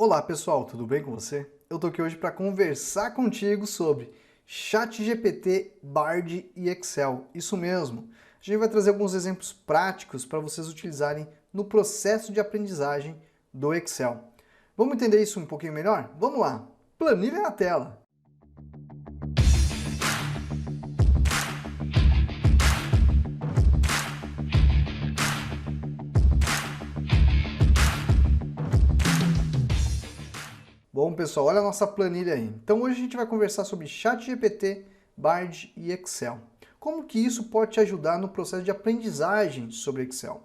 Olá pessoal, tudo bem com você? Eu tô aqui hoje para conversar contigo sobre ChatGPT, Bard e Excel. Isso mesmo. A gente vai trazer alguns exemplos práticos para vocês utilizarem no processo de aprendizagem do Excel. Vamos entender isso um pouquinho melhor? Vamos lá. Planilha na tela. Bom, pessoal, olha a nossa planilha aí. Então hoje a gente vai conversar sobre ChatGPT, Bard e Excel. Como que isso pode te ajudar no processo de aprendizagem sobre Excel?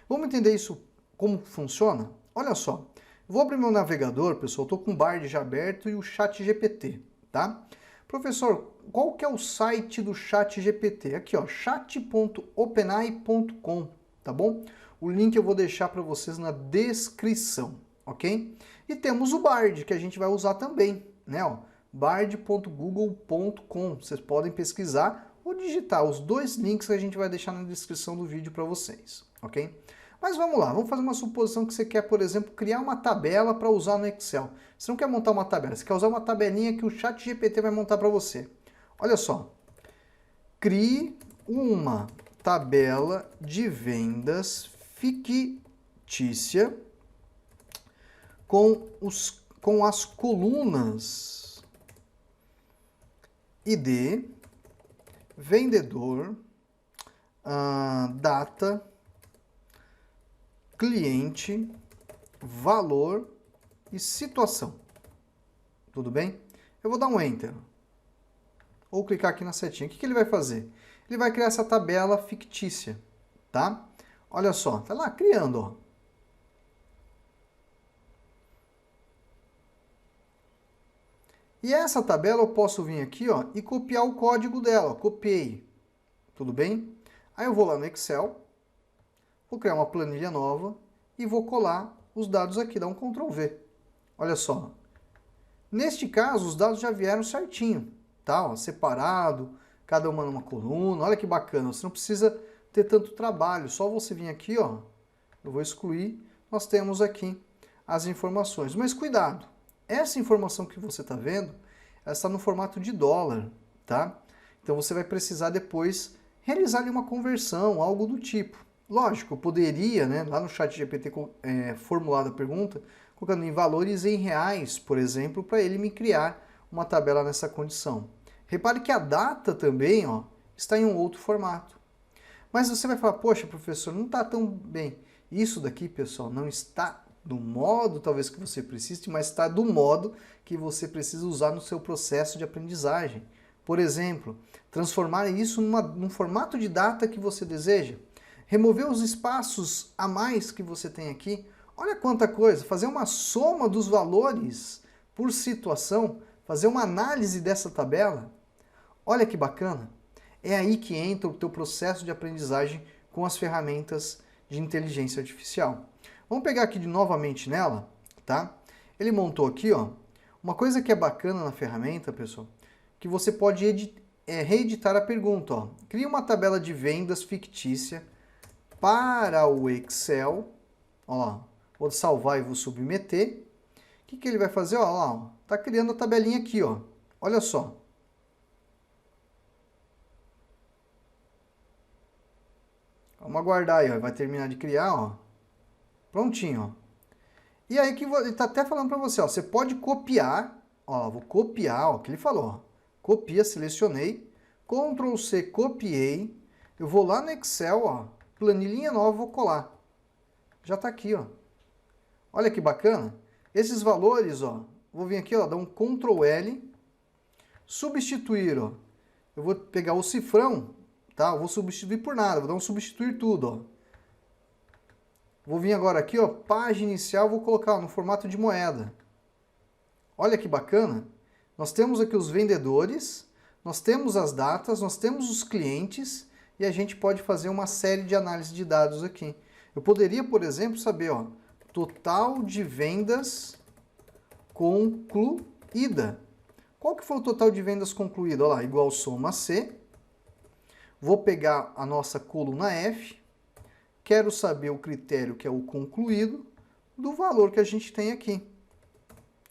Vamos entender isso, como funciona? Olha só, vou abrir meu navegador, pessoal, estou com o Bard já aberto e o ChatGPT, tá? Professor, qual que é o site do ChatGPT? Aqui, ó, chat.openai.com, tá bom? O link eu vou deixar para vocês na descrição, ok? E temos o Bard, que a gente vai usar também, né? bard.google.com. Vocês podem pesquisar ou digitar os dois links que a gente vai deixar na descrição do vídeo para vocês, ok? Mas vamos lá, vamos fazer uma suposição que você quer, por exemplo, criar uma tabela para usar no Excel. Você não quer montar uma tabela, você quer usar uma tabelinha que o ChatGPT vai montar para você. Olha só, crie uma tabela de vendas fictícia com as colunas ID, vendedor, data, cliente, valor e situação. Tudo bem? Eu vou dar um Enter. Ou clicar aqui na setinha. O que ele vai fazer? Ele vai criar essa tabela fictícia, tá? Olha só, tá lá criando, ó. E essa tabela eu posso vir aqui, ó, e copiar o código dela, ó. Copiei. Tudo bem? Aí eu vou lá no Excel, vou criar uma planilha nova e vou colar os dados aqui, dar um Ctrl V. Olha só. Neste caso, os dados já vieram certinho, tá? Ó, separado, cada uma numa coluna. Olha que bacana, você não precisa ter tanto trabalho, só você vir aqui, ó, eu vou excluir, nós temos aqui as informações. Mas cuidado, essa informação que você está vendo, ela está no formato de dólar, tá? Então você vai precisar depois realizar ali uma conversão, algo do tipo. Lógico, eu poderia, né, lá no ChatGPT formular a pergunta, colocando em valores em reais, por exemplo, para ele me criar uma tabela nessa condição. Repare que a data também, ó, está em um outro formato. Mas você vai falar, poxa, professor, não está tão bem. Isso daqui, pessoal, não está do modo talvez que você precise, mas está do modo que você precisa usar no seu processo de aprendizagem. Por exemplo, transformar isso num formato de data que você deseja. Remover os espaços a mais que você tem aqui. Olha quanta coisa, fazer uma soma dos valores por situação, fazer uma análise dessa tabela. Olha que bacana. É aí que entra o teu processo de aprendizagem com as ferramentas de inteligência artificial. Vamos pegar aqui novamente nela, tá? Ele montou aqui, ó, uma coisa que é bacana na ferramenta, pessoal, que você pode reeditar a pergunta, ó. Cria uma tabela de vendas fictícia para o Excel, ó lá, vou salvar e vou submeter. O que ele vai fazer? Ó lá, ó, tá criando a tabelinha aqui, ó. Olha só. Vamos aguardar aí, ó. Vai terminar de criar, ó. Prontinho, ó. E aí que ele tá até falando para você, ó, você pode copiar, ó, vou copiar, ó, o que ele falou, ó. Copia, selecionei, Ctrl C, copiei, eu vou lá no Excel, ó, planilhinha nova, vou colar. Já tá aqui, ó. Olha que bacana. Esses valores, ó, vou vir aqui, ó, dar um Ctrl L, substituir, ó. Eu vou pegar o cifrão, tá? Eu vou substituir por nada, vou dar um substituir tudo, ó. Vou vir agora aqui, ó, página inicial, vou colocar no formato de moeda. Olha que bacana. Nós temos aqui os vendedores, nós temos as datas, nós temos os clientes e a gente pode fazer uma série de análise de dados aqui. Eu poderia, por exemplo, saber, ó, total de vendas concluída. Qual que foi o total de vendas concluída? Olha lá, igual soma C. Vou pegar a nossa coluna F. Quero saber o critério que é o concluído do valor que a gente tem aqui.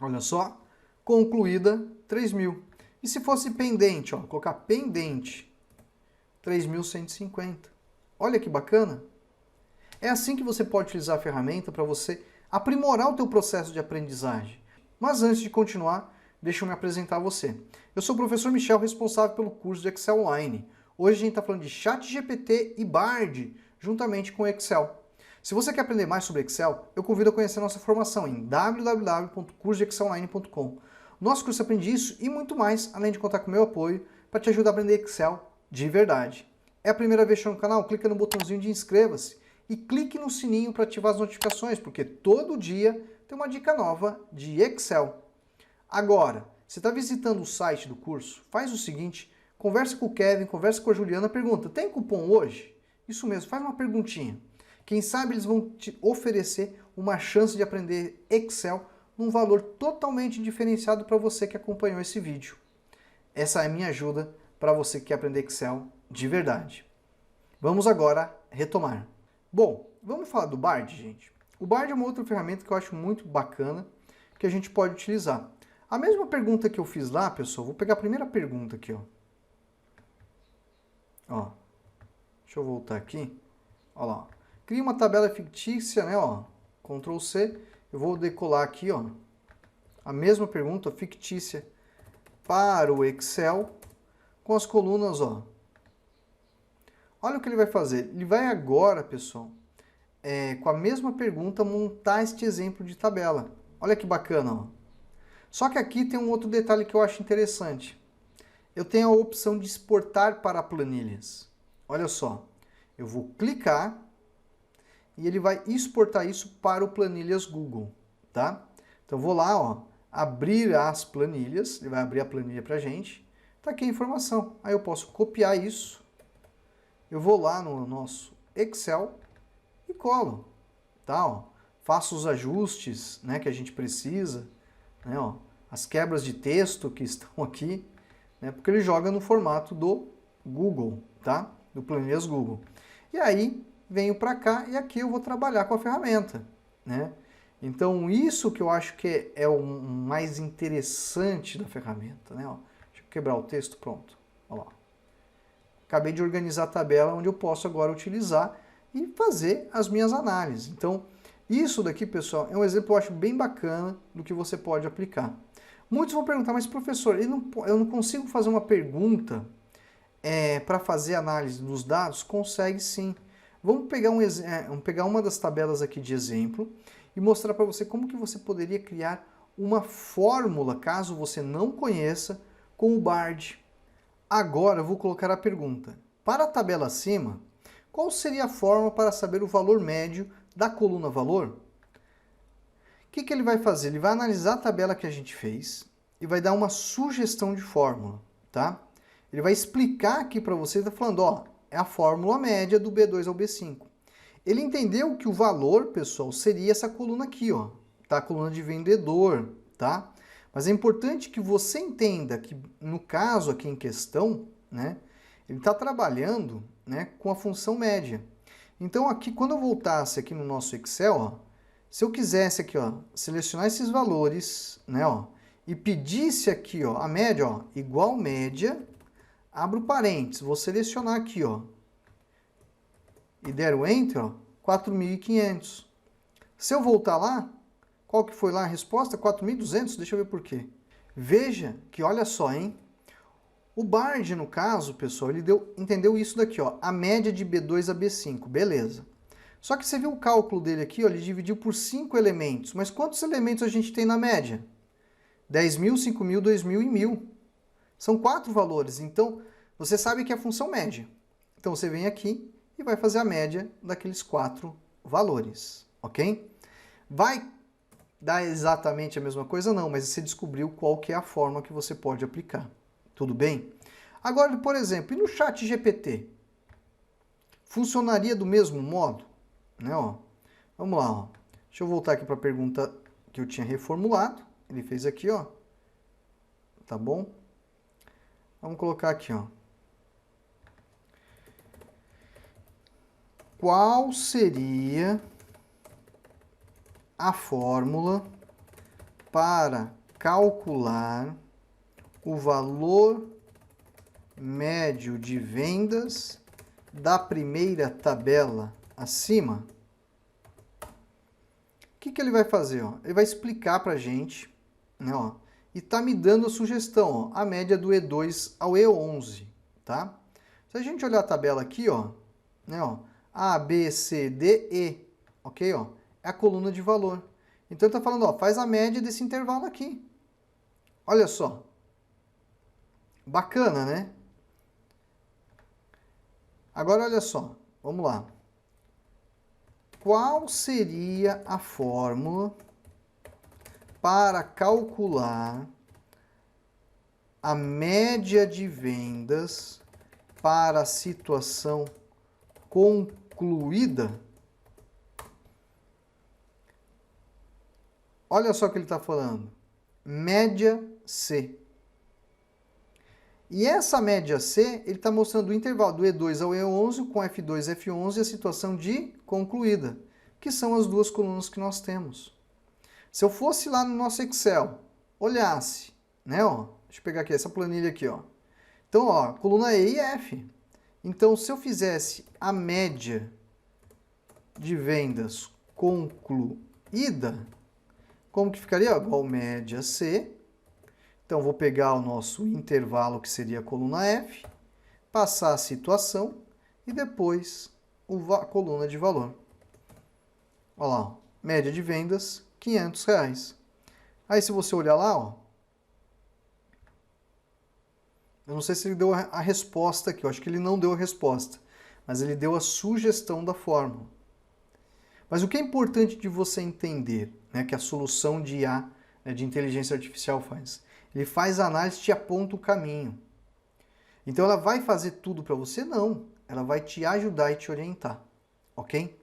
Olha só, concluída 3.000. E se fosse pendente, ó, colocar pendente 3.150. Olha que bacana. É assim que você pode utilizar a ferramenta para você aprimorar o teu processo de aprendizagem. Mas antes de continuar, deixa eu me apresentar a você. Eu sou o professor Michel, responsável pelo curso de Excel Online. Hoje a gente está falando de ChatGPT e Bard, juntamente com Excel. Se você quer aprender mais sobre Excel, eu convido a conhecer nossa formação em www.cursoexcelonline.com. Nosso curso aprende isso e muito mais, além de contar com o meu apoio para te ajudar a aprender Excel de verdade. É a primeira vez que no canal? Clica no botãozinho de inscreva-se e clique no sininho para ativar as notificações, porque todo dia tem uma dica nova de Excel. Agora, você está visitando o site do curso? Faz o seguinte, conversa com o Kevin, conversa com a Juliana, pergunta, tem cupom hoje? Isso mesmo, faz uma perguntinha. Quem sabe eles vão te oferecer uma chance de aprender Excel num valor totalmente diferenciado para você que acompanhou esse vídeo. Essa é a minha ajuda para você que quer aprender Excel de verdade. Vamos agora retomar. Bom, vamos falar do Bard, gente. O Bard é uma outra ferramenta que eu acho muito bacana que a gente pode utilizar. A mesma pergunta que eu fiz lá, pessoal, vou pegar a primeira pergunta aqui, ó. Deixa eu voltar aqui. Ó lá. Cria uma tabela fictícia, né, ó. Ctrl C. Eu vou decolar aqui, ó. A mesma pergunta fictícia para o Excel com as colunas, ó. Olha o que ele vai fazer. Ele vai agora, pessoal, com a mesma pergunta, montar este exemplo de tabela. Olha que bacana, ó. Só que aqui tem um outro detalhe que eu acho interessante. Eu tenho a opção de exportar para planilhas. Olha só. Eu vou clicar e ele vai exportar isso para o Planilhas Google, tá? Então vou lá, ó, abrir as planilhas, ele vai abrir a planilha pra gente. Tá aqui a informação. Aí eu posso copiar isso. Eu vou lá no nosso Excel e colo, tá? Ó, faço os ajustes, né, que a gente precisa, né, ó, as quebras de texto que estão aqui, né, porque ele joga no formato do Google, tá? Do Planilhas Google. E aí venho para cá e aqui eu vou trabalhar com a ferramenta, né? Então isso que eu acho que é o mais interessante da ferramenta, né? Ó, deixa eu quebrar o texto, pronto. Ó lá. Acabei de organizar a tabela onde eu posso agora utilizar e fazer as minhas análises. Então, isso daqui, pessoal, é um exemplo que eu acho bem bacana do que você pode aplicar. Muitos vão perguntar, mas professor, eu não consigo fazer uma pergunta para fazer análise dos dados? Consegue sim. Vamos pegar uma das tabelas aqui de exemplo e mostrar para você como que você poderia criar uma fórmula, caso você não conheça, com o Bard. Agora eu vou colocar a pergunta. Para a tabela acima, qual seria a forma para saber o valor médio da coluna valor? O que ele vai fazer? Ele vai analisar a tabela que a gente fez e vai dar uma sugestão de fórmula, tá? Ele vai explicar aqui para você, está falando, ó, é a fórmula média do B2 ao B5. Ele entendeu que o valor, pessoal, seria essa coluna aqui, ó, tá? A coluna de vendedor, tá? Mas é importante que você entenda que, no caso aqui em questão, né, ele está trabalhando, né, com a função média. Então aqui, quando eu voltasse aqui no nosso Excel, ó, se eu quisesse aqui, ó, selecionar esses valores, né, ó, e pedisse aqui, ó, a média, ó, igual média, abro parênteses, vou selecionar aqui, ó, e der o Enter, ó, 4.500. Se eu voltar lá, qual que foi lá a resposta? 4.200, deixa eu ver por quê. Veja que, olha só, hein? O Bard, no caso, pessoal, ele entendeu isso daqui, ó, a média de B2 a B5, beleza. Só que você viu o cálculo dele aqui, ó, ele dividiu por 5 elementos, mas quantos elementos a gente tem na média? 10.000, 5.000, 2.000 e 1.000. São 4 valores, então você sabe que é a função média. Então você vem aqui e vai fazer a média daqueles 4 valores, ok? Vai dar exatamente a mesma coisa? Não, mas você descobriu qual que é a forma que você pode aplicar. Tudo bem? Agora, por exemplo, e no ChatGPT? Funcionaria do mesmo modo? Né, ó? Vamos lá, ó. Deixa eu voltar aqui para a pergunta que eu tinha reformulado. Ele fez aqui, ó. Tá bom? Vamos colocar aqui, ó. Qual seria a fórmula para calcular o valor médio de vendas da primeira tabela acima. O que ele vai fazer? Ó? Ele vai explicar para a gente, né, ó, e tá me dando a sugestão, ó, a média do E2 ao E11, tá? Se a gente olhar a tabela aqui, ó, né, ó, A, B, C, D, E, ok? Ó, é a coluna de valor. Então, ele está falando, ó, faz a média desse intervalo aqui. Olha só. Bacana, né? Agora, olha só. Vamos lá. Qual seria a fórmula para calcular a média de vendas para a situação concluída? Olha só o que ele está falando. Média C. E essa média C, ele está mostrando o intervalo do E2 ao E11 com F2 e F11 e a situação de concluída, que são as duas colunas que nós temos. Se eu fosse lá no nosso Excel, olhasse, né, ó, deixa eu pegar aqui essa planilha aqui, ó. Então, ó, coluna E e F. Então, se eu fizesse a média de vendas concluída, como que ficaria? Igual média C. Então, vou pegar o nosso intervalo, que seria a coluna F, passar a situação e depois a coluna de valor. Olha lá, ó, média de vendas, R$500. Aí, se você olhar lá, ó, eu não sei se ele deu a resposta aqui, eu acho que ele não deu a resposta, mas ele deu a sugestão da fórmula. Mas o que é importante de você entender, né, que a solução de IA, né, de inteligência artificial faz? Ele faz a análise e te aponta o caminho. Então ela vai fazer tudo para você? Não. Ela vai te ajudar e te orientar. Ok?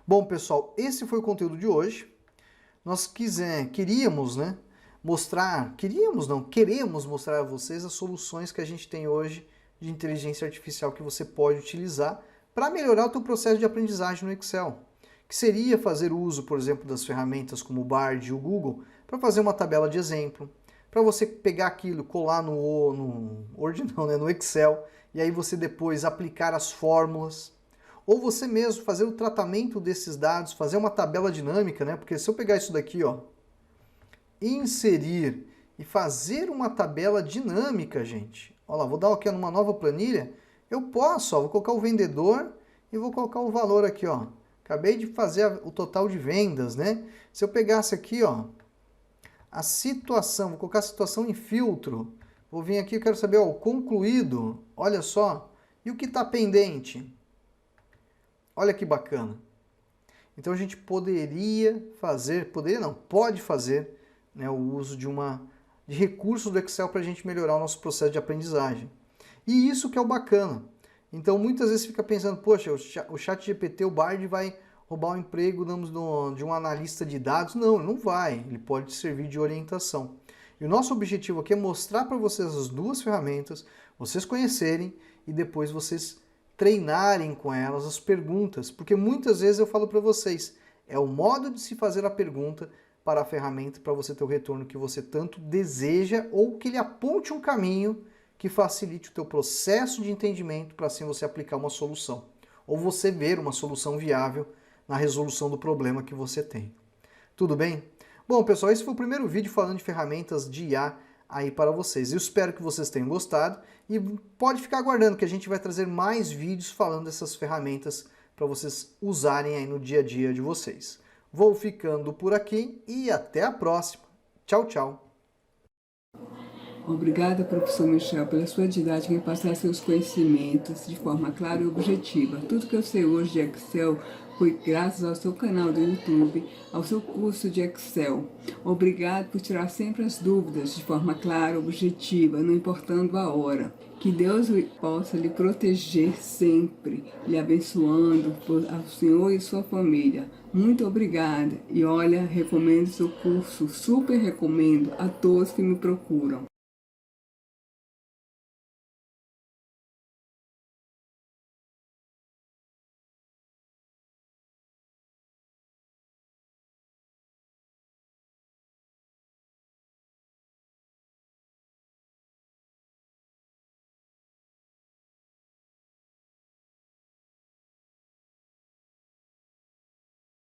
Bom, pessoal, esse foi o conteúdo de hoje. Nós queremos, né, queremos mostrar a vocês as soluções que a gente tem hoje de inteligência artificial que você pode utilizar para melhorar o teu processo de aprendizagem no Excel. Que seria fazer uso, por exemplo, das ferramentas como o Bard e o Google para fazer uma tabela de exemplo, para você pegar aquilo, colar no Excel, e aí você depois aplicar as fórmulas, ou você mesmo fazer o tratamento desses dados, fazer uma tabela dinâmica, né? Porque se eu pegar isso daqui, ó, inserir e fazer uma tabela dinâmica, gente, olha lá, vou dar aqui numa nova planilha, eu posso, ó, vou colocar o vendedor e vou colocar o valor aqui, ó. Acabei de fazer o total de vendas, né? Se eu pegasse aqui, ó, a situação, vou colocar a situação em filtro. Vou vir aqui, eu quero saber, ó, o concluído, olha só. E o que está pendente? Olha que bacana. Então a gente pode fazer, né, o uso de recursos do Excel para a gente melhorar o nosso processo de aprendizagem. E isso que é o bacana. Então muitas vezes fica pensando, poxa, o ChatGPT, o Bard vai roubar o emprego de um analista de dados. Não, ele não vai. Ele pode servir de orientação. E o nosso objetivo aqui é mostrar para vocês as duas ferramentas, vocês conhecerem e depois vocês treinarem com elas as perguntas. Porque muitas vezes eu falo para vocês, é o modo de se fazer a pergunta para a ferramenta para você ter o retorno que você tanto deseja ou que ele aponte um caminho que facilite o teu processo de entendimento para assim você aplicar uma solução. Ou você ver uma solução viável na resolução do problema que você tem. Tudo bem? Bom, pessoal, esse foi o primeiro vídeo falando de ferramentas de IA aí para vocês. Eu espero que vocês tenham gostado e pode ficar aguardando que a gente vai trazer mais vídeos falando dessas ferramentas para vocês usarem aí no dia a dia de vocês. Vou ficando por aqui e até a próxima. Tchau, tchau. Obrigada, professor Michel, pela sua didática em passar seus conhecimentos de forma clara e objetiva. Tudo que eu sei hoje de Excel foi graças ao seu canal do YouTube, ao seu curso de Excel. Obrigado por tirar sempre as dúvidas de forma clara e objetiva, não importando a hora. Que Deus possa lhe proteger sempre, lhe abençoando ao senhor e sua família. Muito obrigada. E olha, recomendo seu curso, super recomendo a todos que me procuram.